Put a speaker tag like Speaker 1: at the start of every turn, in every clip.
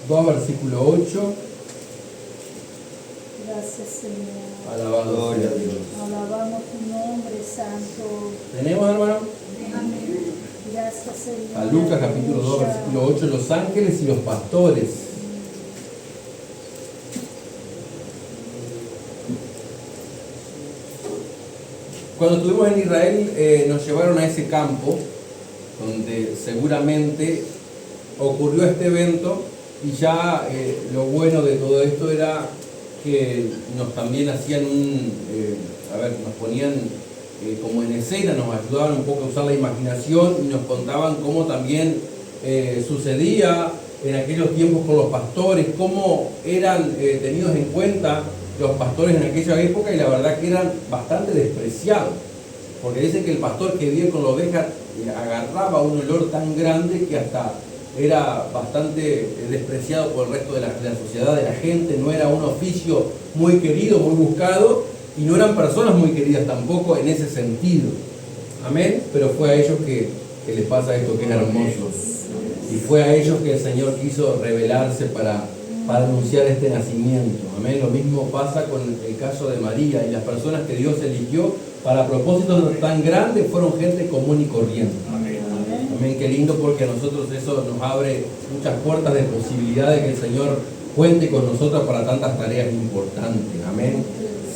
Speaker 1: 2, versículo 8.
Speaker 2: Gracias, Señor.
Speaker 1: Alabado sea Dios.
Speaker 2: Alabamos tu nombre, Santo.
Speaker 1: ¿Tenemos, hermano?
Speaker 2: Amén. Gracias, Señor.
Speaker 1: A Lucas capítulo 2, versículo 8, los ángeles y los pastores. Cuando estuvimos en Israel nos llevaron a ese campo donde seguramente ocurrió este evento, y ya lo bueno de todo esto era que nos también hacían nos ponían como en escena, nos ayudaban un poco a usar la imaginación y nos contaban cómo también sucedía en aquellos tiempos con los pastores, cómo eran tenidos en cuenta los pastores en aquella época, y la verdad que eran bastante despreciados, porque dicen que el pastor que vivía con la oveja agarraba un olor tan grande que hasta era bastante despreciado por el resto de la sociedad, de la gente. No era un oficio muy querido, muy buscado, y no eran personas muy queridas tampoco en ese sentido. Amén. Pero fue a ellos que les pasa esto que es hermoso, y fue a ellos que el Señor quiso revelarse para anunciar este nacimiento. Amén. Lo mismo pasa con el caso de María, y las personas que Dios eligió para propósitos tan grandes fueron gente común y corriente. Amén, qué lindo, porque a nosotros eso nos abre muchas puertas de posibilidades que el Señor cuente con nosotros para tantas tareas importantes. Amén,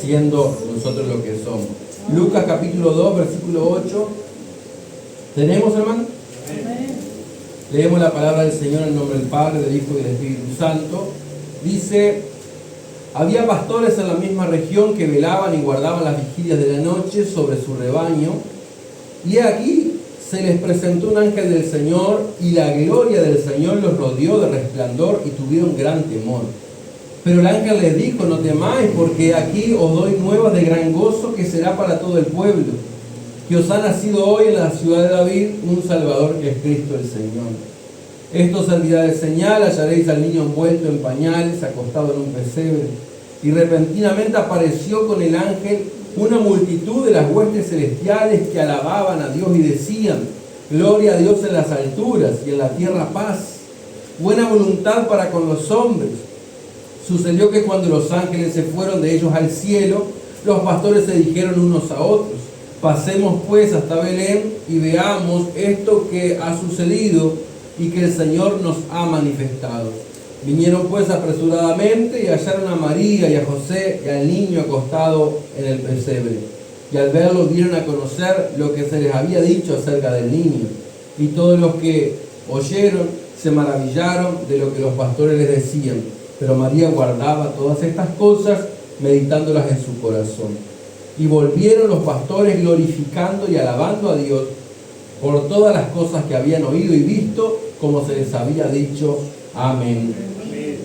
Speaker 1: siendo nosotros lo que somos. Lucas capítulo 2, versículo 8. ¿Tenemos, hermano?
Speaker 2: Amén.
Speaker 1: Leemos la palabra del Señor en nombre del Padre, del Hijo y del Espíritu Santo. Dice: había pastores en la misma región que velaban y guardaban las vigilias de la noche sobre su rebaño, y aquí se les presentó un ángel del Señor, y la gloria del Señor los rodeó de resplandor, y tuvieron gran temor. Pero el ángel les dijo: no temáis, porque aquí os doy nuevas de gran gozo, que será para todo el pueblo, que os ha nacido hoy en la ciudad de David un Salvador, que es Cristo el Señor. Esto servirá de señal: hallaréis al niño envuelto en pañales, acostado en un pesebre. Y repentinamente apareció con el ángel una multitud de las huestes celestiales que alababan a Dios y decían: gloria a Dios en las alturas, y en la tierra paz, buena voluntad para con los hombres. Sucedió que cuando los ángeles se fueron de ellos al cielo, los pastores se dijeron unos a otros: pasemos pues hasta Belén y veamos esto que ha sucedido y que el Señor nos ha manifestado. Vinieron pues apresuradamente y hallaron a María y a José y al niño acostado en el pesebre. Y al verlo dieron a conocer lo que se les había dicho acerca del niño. Y todos los que oyeron se maravillaron de lo que los pastores les decían. Pero María guardaba todas estas cosas, meditándolas en su corazón. Y volvieron los pastores glorificando y alabando a Dios por todas las cosas que habían oído y visto, como se les había dicho. Amén.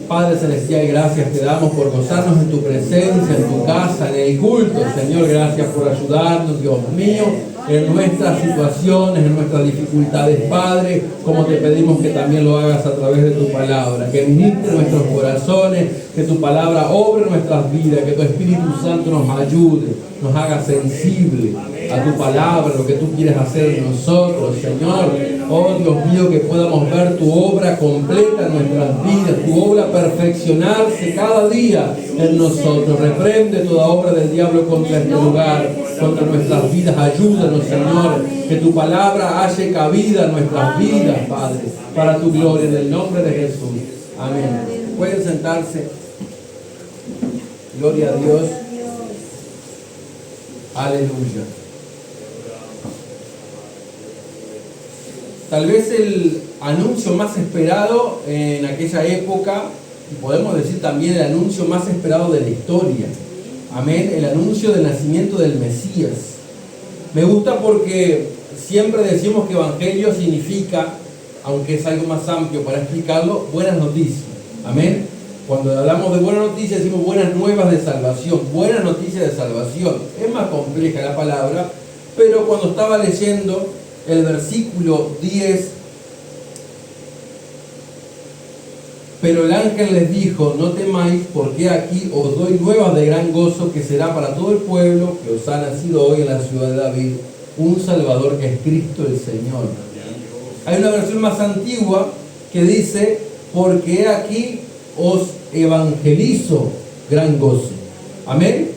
Speaker 1: Padre celestial, gracias te damos por gozarnos en tu presencia, en tu casa, en el culto. Señor, gracias por ayudarnos, Dios mío, en nuestras situaciones, en nuestras dificultades, Padre, como te pedimos que también lo hagas a través de tu palabra, que ministre nuestros corazones, que tu palabra obre nuestras vidas, que tu Espíritu Santo nos ayude, nos haga sensible a tu palabra, lo que tú quieres hacer en nosotros, Señor. Oh Dios mío, que podamos ver tu obra completa en nuestras vidas, tu obra perfeccionarse cada día en nosotros. Reprende toda obra del diablo contra este lugar, contra nuestras vidas. Ayúdanos, Señor, que tu palabra halle cabida en nuestras vidas, Padre, para tu gloria, en el nombre de Jesús. Amén. Pueden sentarse. Gloria a Dios. Aleluya. Tal vez el anuncio más esperado en aquella época, y podemos decir también el anuncio más esperado de la historia. Amén, el anuncio del nacimiento del Mesías. Me gusta porque siempre decimos que evangelio significa, aunque es algo más amplio para explicarlo, buenas noticias. Amén. Cuando hablamos de buenas noticias decimos buenas nuevas de salvación, buenas noticias de salvación. Es más compleja la palabra, pero cuando estaba leyendo el versículo 10, pero el ángel les dijo: no temáis, porque aquí os doy nuevas de gran gozo, que será para todo el pueblo, que os ha nacido hoy en la ciudad de David un Salvador, que es Cristo el Señor. Hay una versión más antigua que dice: porque he aquí os evangelizo gran gozo. Amén.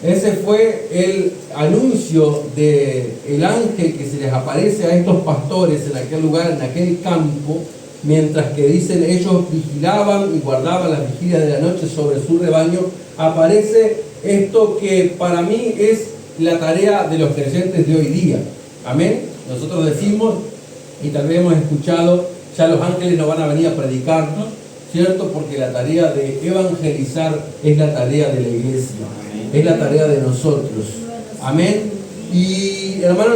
Speaker 1: Ese fue el anuncio del ángel que se les aparece a estos pastores en aquel lugar, en aquel campo, mientras que dicen ellos vigilaban y guardaban las vigilias de la noche sobre su rebaño. Aparece esto que para mí es la tarea de los creyentes de hoy día. Amén. Nosotros decimos, y tal vez hemos escuchado, ya los ángeles no van a venir a predicarnos, ¿cierto? Porque la tarea de evangelizar es la tarea de la iglesia, es la tarea de nosotros. Amén. Y hermano,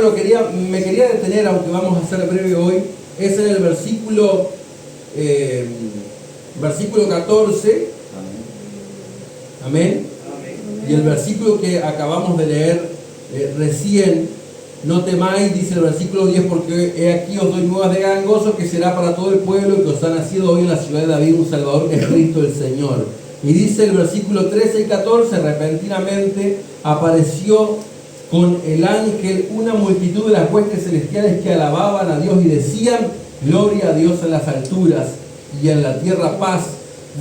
Speaker 1: me quería detener, aunque vamos a ser breve hoy, es en el versículo 14. Amén. Y el versículo que acabamos de leer recién: no temáis, dice el versículo 10, porque he aquí os doy nuevas de gran gozo, que será para todo el pueblo, que os ha nacido hoy en la ciudad de David un Salvador, que es Cristo el Señor. Y dice el versículo 13 y 14: repentinamente apareció con el ángel una multitud de las huestes celestiales que alababan a Dios y decían: gloria a Dios en las alturas y en la tierra paz,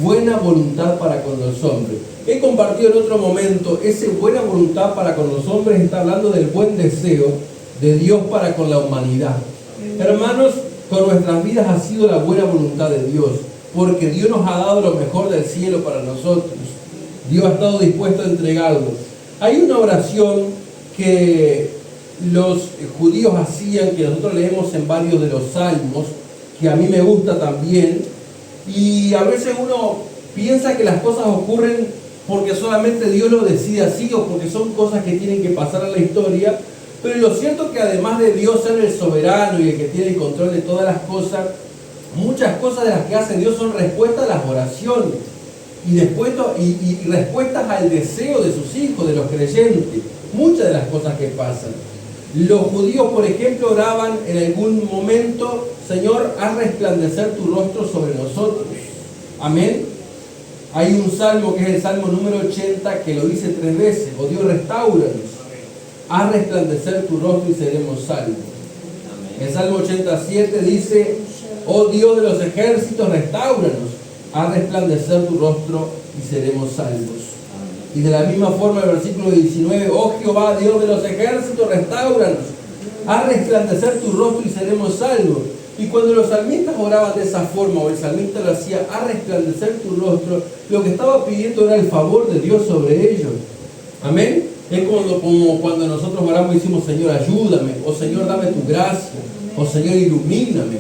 Speaker 1: buena voluntad para con los hombres. He compartido en otro momento, esa buena voluntad para con los hombres está hablando del buen deseo de Dios para con la humanidad. Hermanos, con nuestras vidas ha sido la buena voluntad de Dios, porque Dios nos ha dado lo mejor del cielo para nosotros. Dios ha estado dispuesto a entregarlo. Hay una oración que los judíos hacían, que nosotros leemos en varios de los salmos, que a mí me gusta también, y a veces uno piensa que las cosas ocurren porque solamente Dios lo decide así, o porque son cosas que tienen que pasar a la historia. Pero lo cierto es que además de Dios ser el soberano y el que tiene el control de todas las cosas, muchas cosas de las que hace Dios son respuestas a las oraciones y respuestas al deseo de sus hijos, de los creyentes. Muchas de las cosas que pasan. Los judíos, por ejemplo, oraban en algún momento: Señor, haz resplandecer tu rostro sobre nosotros. Amén. Hay un salmo que es el salmo número 80 que lo dice 3 veces: oh Dios, restáuranos, haz resplandecer tu rostro y seremos salvos. El salmo 87 dice: oh Dios de los ejércitos, restáuranos, haz resplandecer tu rostro y seremos salvos. Y de la misma forma el versículo 19: oh Jehová, Dios de los ejércitos, restáuranos, haz resplandecer tu rostro y seremos salvos. Y cuando los salmistas oraban de esa forma, o el salmista lo hacía, haz resplandecer tu rostro, lo que estaba pidiendo era el favor de Dios sobre ellos. Amén. Es como cuando nosotros oramos y decimos: Señor, ayúdame, o Señor, dame tu gracia, o Señor, ilumíname.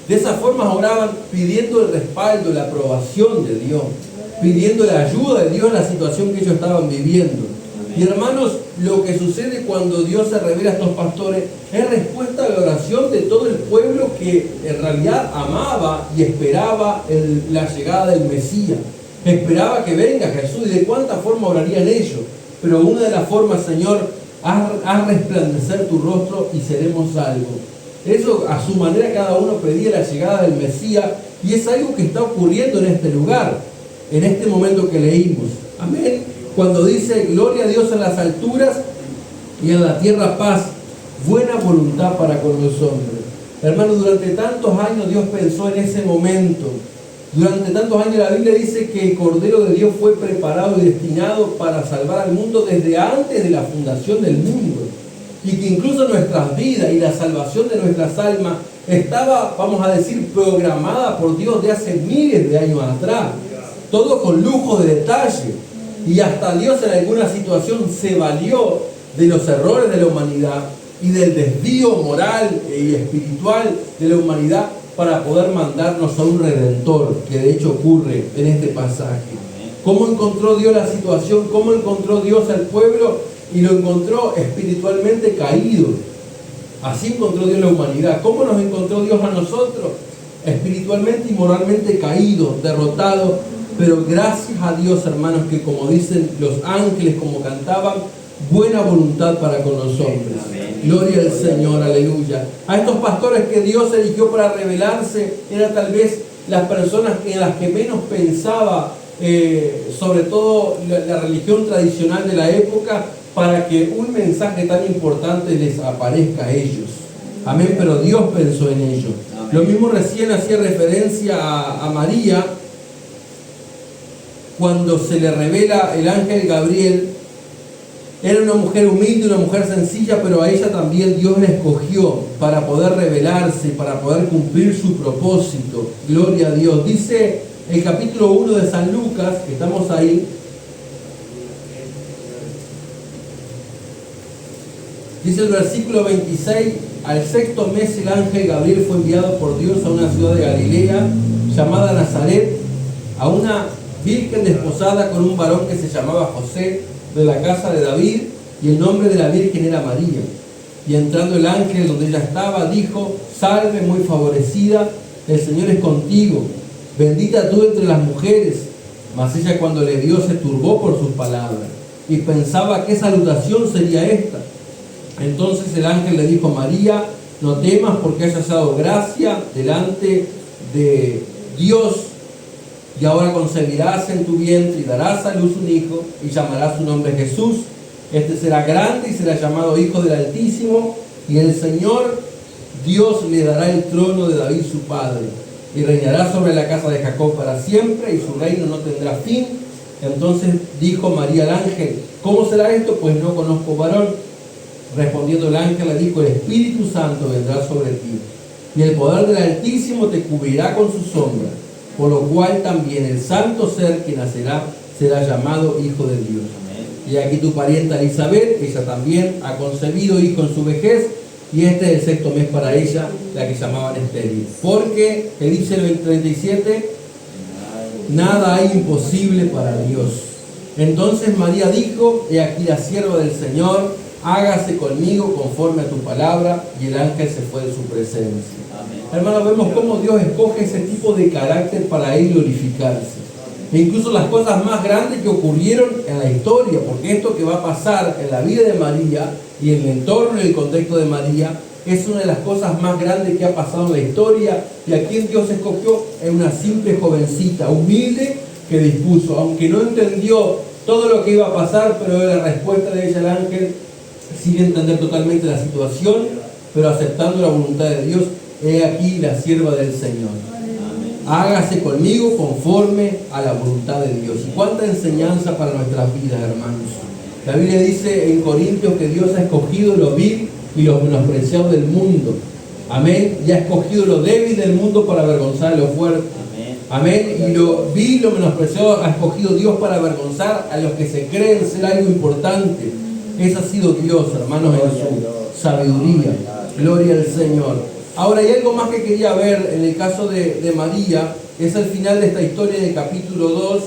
Speaker 1: De esa forma oraban pidiendo el respaldo, la aprobación de Dios, pidiendo la ayuda de Dios en la situación que ellos estaban viviendo. Y hermanos, lo que sucede cuando Dios se revela a estos pastores es respuesta a la oración de todo el pueblo que en realidad amaba y esperaba la llegada del Mesías. Esperaba que venga Jesús. ¿Y de cuánta forma orarían ellos? Pero una de las formas: Señor, haz resplandecer tu rostro y seremos salvos. Eso a su manera cada uno pedía la llegada del Mesías, y es algo que está ocurriendo en este lugar, en este momento que leímos. Amén. Cuando dice: gloria a Dios en las alturas y en la tierra paz, buena voluntad para con los hombres. Hermanos, durante tantos años Dios pensó en ese momento. Durante tantos años la Biblia dice que el Cordero de Dios fue preparado y destinado para salvar al mundo desde antes de la fundación del mundo. Y que incluso nuestras vidas y la salvación de nuestras almas estaba, vamos a decir, programada por Dios de hace miles de años atrás. Todo con lujo de detalle. Y hasta Dios en alguna situación se valió de los errores de la humanidad y del desvío moral y espiritual de la humanidad para poder mandarnos a un Redentor, que de hecho ocurre en este pasaje. ¿Cómo encontró Dios la situación? ¿Cómo encontró Dios al pueblo? Y lo encontró espiritualmente caído. Así encontró Dios la humanidad. ¿Cómo nos encontró Dios a nosotros? Espiritualmente y moralmente caídos, derrotados. Pero gracias a Dios, hermanos, que como dicen los ángeles, como cantaban, buena voluntad para con los hombres. Gloria al Señor, aleluya. A estos pastores que Dios eligió para revelarse, eran tal vez las personas en las que menos pensaba, sobre todo la religión tradicional de la época, para que un mensaje tan importante les aparezca a ellos. Amén, pero Dios pensó en ellos. Lo mismo recién hacía referencia a María cuando se le revela el ángel Gabriel. Era una mujer humilde, una mujer sencilla, pero a ella también Dios la escogió para poder revelarse, para poder cumplir su propósito. Gloria a Dios. Dice el capítulo 1 de San Lucas, que estamos ahí. Dice el versículo 26, al sexto mes el ángel Gabriel fue enviado por Dios a una ciudad de Galilea llamada Nazaret, a una virgen desposada con un varón que se llamaba José, de la casa de David, y el nombre de la virgen era María. Y entrando el ángel donde ella estaba, dijo: salve, muy favorecida, el Señor es contigo, bendita tú entre las mujeres. Mas ella, cuando le vio, se turbó por sus palabras y pensaba qué salutación sería esta. Entonces el ángel le dijo: María, no temas, porque has hallado gracia delante de Dios, y ahora concebirás en tu vientre y darás a luz un hijo, y llamarás su nombre Jesús. Este será grande y será llamado Hijo del Altísimo, y el Señor Dios le dará el trono de David su padre, y reinará sobre la casa de Jacob para siempre, y su reino no tendrá fin. Entonces dijo María al ángel: ¿cómo será esto? Pues no conozco varón. Respondiendo el ángel le dijo: el Espíritu Santo vendrá sobre ti, y el poder del Altísimo te cubrirá con su sombra, por lo cual también el santo ser que nacerá será llamado Hijo de Dios. Y aquí tu parienta Elizabeth, ella también ha concebido hijo en su vejez, y este es el sexto mes para ella, la que llamaban estéril. Porque, que dice el 37, nada hay imposible para Dios. Entonces María dijo: he aquí la sierva del Señor, hágase conmigo conforme a tu palabra. Y el ángel se fue de su presencia. Hermanos, vemos cómo Dios escoge ese tipo de carácter para Él glorificarse. E incluso las cosas más grandes que ocurrieron en la historia, porque esto que va a pasar en la vida de María y en el entorno y el contexto de María es una de las cosas más grandes que ha pasado en la historia. Y a quien Dios escogió es una simple jovencita humilde que dispuso, aunque no entendió todo lo que iba a pasar, pero la respuesta de ella al ángel, sin entender totalmente la situación, pero aceptando la voluntad de Dios: he aquí la sierva del Señor, hágase conmigo conforme a la voluntad de Dios. Y cuánta enseñanza para nuestras vidas, hermanos. La Biblia dice en Corintios que Dios ha escogido lo vil y lo menospreciado del mundo. Amén. Y ha escogido lo débil del mundo para avergonzar a lo fuerte. Amén. Y lo vil y lo menospreciado ha escogido Dios para avergonzar a los que se creen ser algo importante. Ese ha sido Dios, hermanos, en su sabiduría. Gloria al Señor. Ahora, hay algo más que quería ver en el caso de María. Es el final de esta historia del capítulo 2,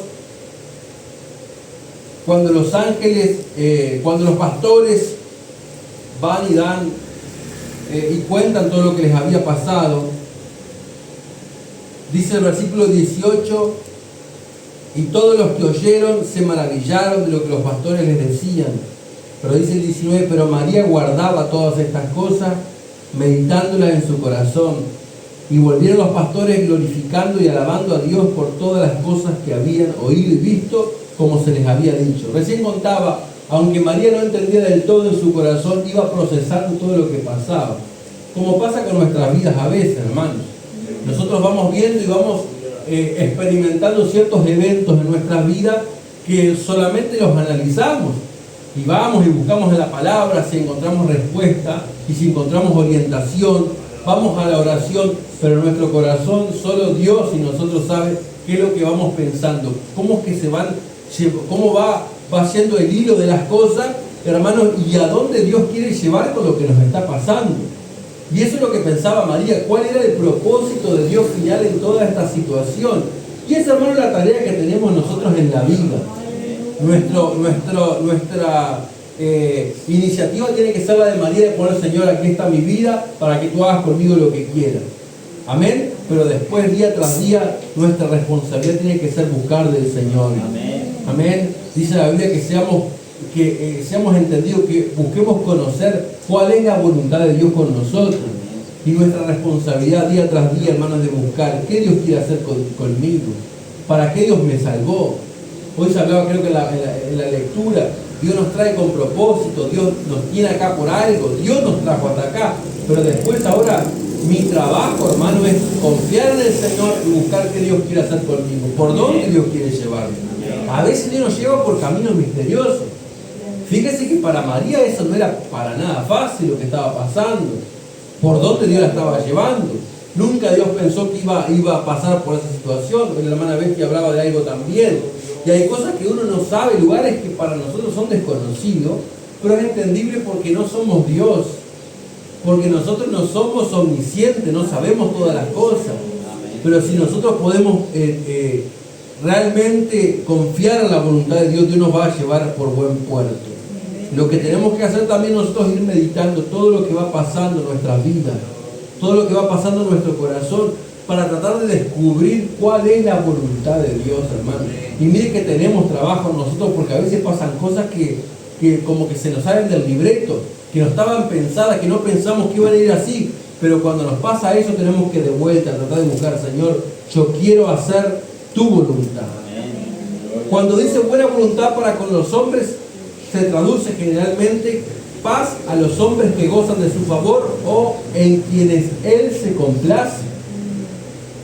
Speaker 1: cuando los ángeles, cuando los pastores van y dan y cuentan todo lo que les había pasado. Dice el versículo 18: y todos los que oyeron se maravillaron de lo que los pastores les decían. Pero dice el 19: pero María guardaba todas estas cosas, meditándolas en su corazón. Y volvieron los pastores glorificando y alabando a Dios por todas las cosas que habían oído y visto, como se les había dicho. Recién contaba, aunque María no entendía del todo en su corazón, iba procesando todo lo que pasaba. Como pasa con nuestras vidas a veces, hermanos. Nosotros vamos viendo y vamos experimentando ciertos eventos en nuestras vidas que solamente los analizamos. Y vamos y buscamos en la palabra si encontramos respuesta y si encontramos orientación. Vamos a la oración, pero en nuestro corazón solo Dios y nosotros sabe qué es lo que vamos pensando. Cómo es que cómo va siendo el hilo de las cosas, hermanos, y a dónde Dios quiere llevar con lo que nos está pasando. Y eso es lo que pensaba María. ¿Cuál era el propósito de Dios final en toda esta situación? Y esa, hermano, es la tarea que tenemos nosotros en la vida. Nuestra iniciativa tiene que ser la de María, de poner: Señor, aquí está mi vida, para que tú hagas conmigo lo que quieras. Amén. Pero después, día tras día, nuestra responsabilidad tiene que ser buscar del Señor. Amén. Dice la Biblia que seamos entendidos, que busquemos conocer cuál es la voluntad de Dios con nosotros. Y nuestra responsabilidad día tras día, hermanos, de buscar qué Dios quiere hacer conmigo, para qué Dios me salvó. Hoy se hablaba, creo que en la lectura, Dios nos trae con propósito, Dios nos tiene acá por algo, Dios nos trajo hasta acá, pero después ahora Mi trabajo, hermano, es confiar en el Señor y buscar qué Dios quiere hacer conmigo. ¿Por dónde Dios quiere llevarme? A veces Dios nos lleva por caminos misteriosos. Fíjese que para María eso no era para nada fácil lo que estaba pasando. ¿Por dónde Dios la estaba llevando? Nunca Dios pensó que iba a pasar por esa situación. La hermana Betty hablaba de algo también. Y hay cosas que uno no sabe, lugares que para nosotros son desconocidos, pero es entendible porque no somos Dios. Porque nosotros no somos omniscientes, no sabemos todas las cosas. Pero si nosotros podemos realmente confiar en la voluntad de Dios, Dios nos va a llevar por buen puerto. Lo que tenemos que hacer también nosotros es ir meditando todo lo que va pasando en nuestras vidas, todo lo que va pasando en nuestro corazón, para tratar de descubrir cuál es la voluntad de Dios, hermano. Y mire que tenemos trabajo nosotros, porque a veces pasan cosas que como que se nos salen del libreto, que no estaban pensadas, que no pensamos que iban a ir así, pero cuando nos pasa eso tenemos que de vuelta tratar de buscar, Señor, yo quiero hacer tu voluntad. Cuando dice buena voluntad para con los hombres, se traduce generalmente paz a los hombres que gozan de su favor o en quienes Él se complace.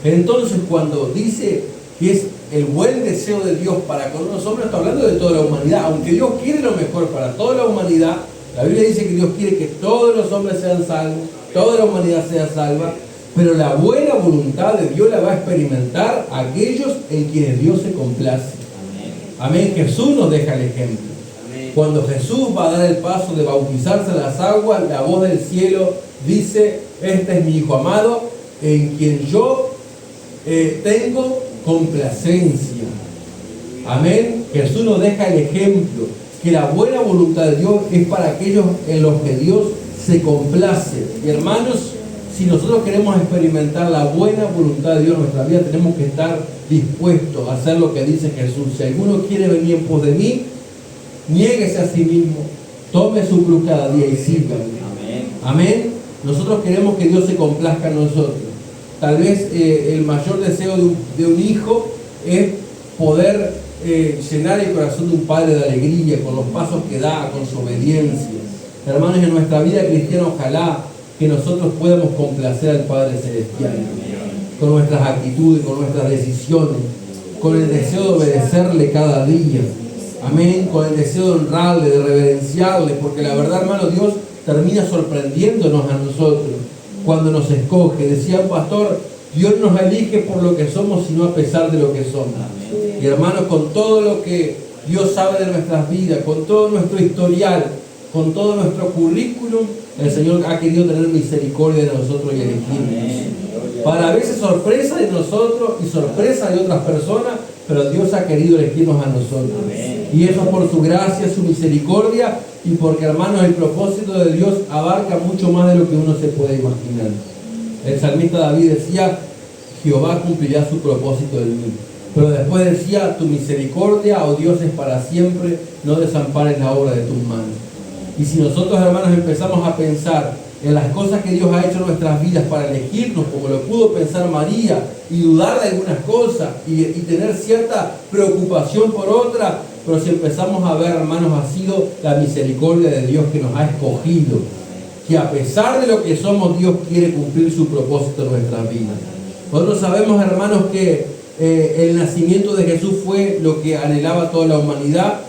Speaker 1: Entonces, cuando dice que es el buen deseo de Dios para con los hombres, está hablando de toda la humanidad. Aunque Dios quiere lo mejor para toda la humanidad, la Biblia dice que Dios quiere que todos los hombres sean salvos, toda la humanidad sea salva, pero la buena voluntad de Dios la va a experimentar aquellos en quienes Dios se complace. Amén. Jesús nos deja el ejemplo. Cuando Jesús va a dar el paso de bautizarse en las aguas, la voz del cielo dice: este es mi Hijo amado, en quien yo tengo complacencia. Amén. Jesús nos deja el ejemplo que la buena voluntad de Dios es para aquellos en los que Dios se complace. Y hermanos, si nosotros queremos experimentar la buena voluntad de Dios en nuestra vida, tenemos que estar dispuestos a hacer lo que dice Jesús. Si alguno quiere venir en pos de mí, niéguese a sí mismo, tome su cruz cada día y sígame. Amén. Nosotros queremos que Dios se complazca en nosotros. Tal vez el mayor deseo de un hijo es poder llenar el corazón de un padre de alegría con los pasos que da, con su obediencia. Hermanos, en nuestra vida cristiana, ojalá que nosotros podamos complacer al Padre Celestial con nuestras actitudes, con nuestras decisiones, con el deseo de obedecerle cada día. Amén, con el deseo de honrarle, de reverenciarle, porque la verdad, hermano, Dios termina sorprendiéndonos a nosotros cuando nos escoge. Decía un pastor: Dios nos elige por lo que somos, sino a pesar de lo que somos. Y hermanos, con todo lo que Dios sabe de nuestras vidas, con todo nuestro historial, con todo nuestro currículum, el Señor ha querido tener misericordia de nosotros y elegirnos. Para a veces sorpresa de nosotros y sorpresa de otras personas, pero Dios ha querido elegirnos a nosotros. Y eso es por su gracia, su misericordia, y porque, hermanos, el propósito de Dios abarca mucho más de lo que uno se puede imaginar. El salmista David decía: Jehová cumplirá su propósito en mí. Pero después decía: tu misericordia, oh Dios, es para siempre, no desampares la obra de tus manos. Y si nosotros, hermanos, empezamos a pensar en las cosas que Dios ha hecho en nuestras vidas para elegirnos, como lo pudo pensar María, y dudar de algunas cosas, y tener cierta preocupación por otra, pero si empezamos a ver, hermanos, ha sido la misericordia de Dios que nos ha escogido, que a pesar de lo que somos, Dios quiere cumplir su propósito en nuestras vidas. Nosotros sabemos, hermanos, que el nacimiento de Jesús fue lo que anhelaba toda la humanidad,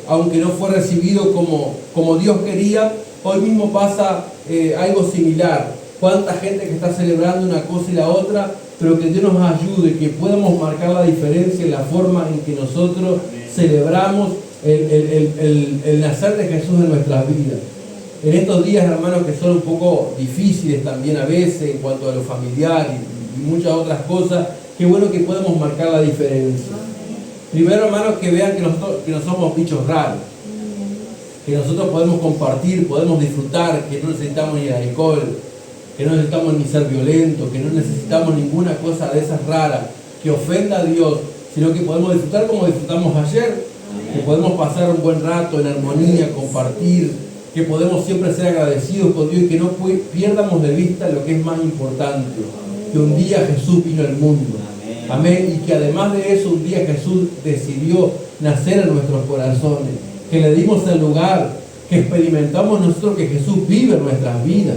Speaker 1: aunque no fue recibido como Dios quería. Hoy mismo pasa algo similar. Cuánta gente que está celebrando una cosa y la otra, pero que Dios nos ayude, que podamos marcar la diferencia en la forma en que nosotros celebramos el nacer de Jesús en nuestras vidas. En estos días, hermanos, que son un poco difíciles también a veces en cuanto a lo familiar y muchas otras cosas, qué bueno que podemos marcar la diferencia. Primero, hermanos, que vean que no somos bichos raros, que nosotros podemos compartir, podemos disfrutar, que no necesitamos ni alcohol, que no necesitamos ni ser violentos, que no necesitamos ninguna cosa de esas raras que ofenda a Dios, sino que podemos disfrutar como disfrutamos ayer, que podemos pasar un buen rato en armonía, compartir, que podemos siempre ser agradecidos con Dios y que no pierdamos de vista lo que es más importante, que un día Jesús vino al mundo. Amén. Y que además de eso, un día Jesús decidió nacer en nuestros corazones, que le dimos el lugar, que experimentamos nosotros que Jesús vive en nuestras vidas.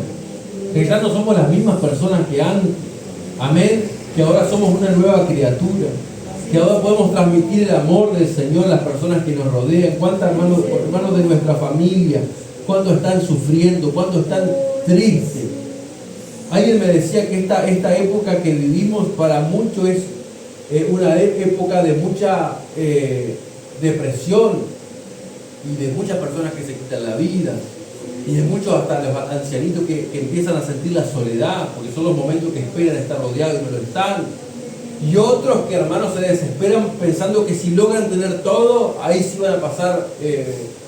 Speaker 1: que ya no somos las mismas personas que antes. Amén. Que ahora somos una nueva criatura. Que ahora podemos transmitir el amor del Señor a las personas que nos rodean. ¿Cuántos hermanos de nuestra familia, cuántos están sufriendo, cuántos están tristes? Alguien me decía que esta época que vivimos para muchos es una época de mucha depresión y de muchas personas que se quitan la vida y de muchos hasta los ancianitos que empiezan a sentir la soledad porque son los momentos que esperan estar rodeados y no lo están. Y otros que, hermanos, se desesperan pensando que si logran tener todo, ahí sí van a pasar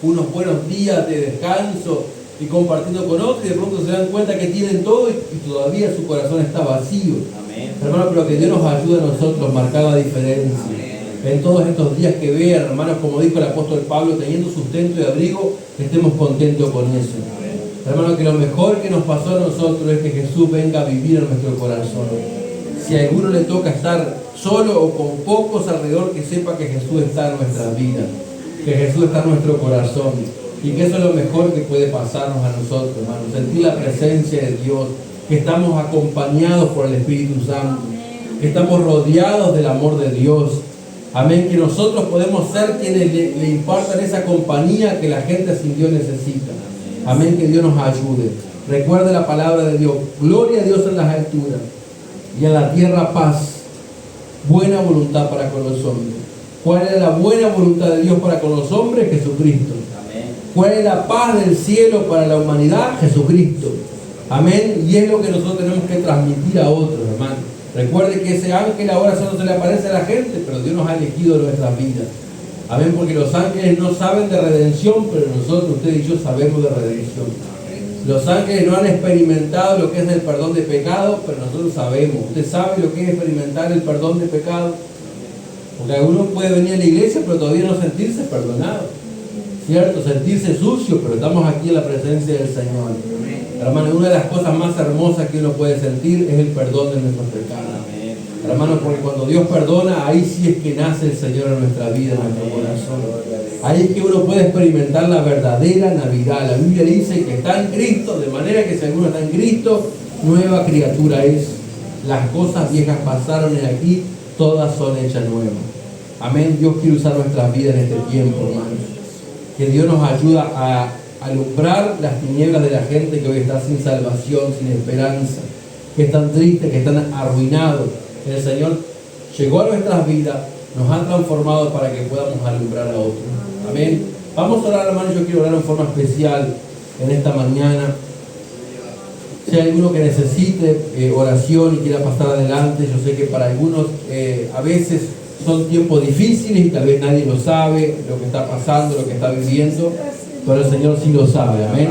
Speaker 1: unos buenos días de descanso y compartiendo con otros, y de pronto se dan cuenta que tienen todo y todavía su corazón está vacío. Amén. Hermanos, pero que Dios nos ayude a nosotros a marcar la diferencia. Amén. En todos estos días que vean, hermanos, como dijo el apóstol Pablo, teniendo sustento y abrigo, estemos contentos con eso. Amén. Hermanos, que lo mejor que nos pasó a nosotros es que Jesús venga a vivir en nuestro corazón. Si a alguno le toca estar solo o con pocos alrededor, que sepa que Jesús está en nuestras vidas, que Jesús está en nuestro corazón, y que eso es lo mejor que puede pasarnos a nosotros, hermanos, sentir la presencia de Dios, que estamos acompañados por el Espíritu Santo, que estamos rodeados del amor de Dios. Amén, que nosotros podemos ser quienes le impartan esa compañía que la gente sin Dios necesita. Amén, que Dios nos ayude. Recuerde la palabra de Dios. Gloria a Dios en las alturas y en la tierra paz, buena voluntad para con los hombres. ¿Cuál es la buena voluntad de Dios para con los hombres? Jesucristo. Amén. ¿Cuál es la paz del cielo para la humanidad? Jesucristo. Amén. Y es lo que nosotros tenemos que transmitir a otros, hermanos. Recuerde que ese ángel ahora solo se le aparece a la gente, pero Dios nos ha elegido en nuestras vidas. Amén, porque los ángeles no saben de redención, pero nosotros, usted y yo, sabemos de redención. Los ángeles no han experimentado lo que es el perdón de pecado, pero nosotros sabemos. ¿Usted sabe lo que es experimentar el perdón de pecado? Porque algunos pueden venir a la iglesia, pero todavía no sentirse perdonados. ¿Cierto? Sentirse sucio, pero estamos aquí en la presencia del Señor. Hermano, una de las cosas más hermosas que uno puede sentir es el perdón de nuestros pecados. Hermano, porque cuando Dios perdona, ahí sí es que nace el Señor en nuestra vida, en nuestro corazón. Ahí es que uno puede experimentar la verdadera Navidad. La Biblia dice que está en Cristo, de manera que si alguno está en Cristo, nueva criatura es. Las cosas viejas pasaron y aquí todas son hechas nuevas. Amén. Dios quiere usar nuestras vidas en este tiempo, hermanos. Que Dios nos ayuda a alumbrar las tinieblas de la gente que hoy está sin salvación, sin esperanza, que están tristes, que están arruinados. El Señor llegó a nuestras vidas, nos ha transformado para que podamos alumbrar a otros. Amén. Vamos a orar, hermanos. Yo quiero orar en forma especial en esta mañana. Si hay alguno que necesite oración y quiera pasar adelante, yo sé que para algunos a veces son tiempos difíciles y tal vez nadie lo sabe, lo que está pasando, lo que está viviendo, pero el Señor sí lo sabe. Amén.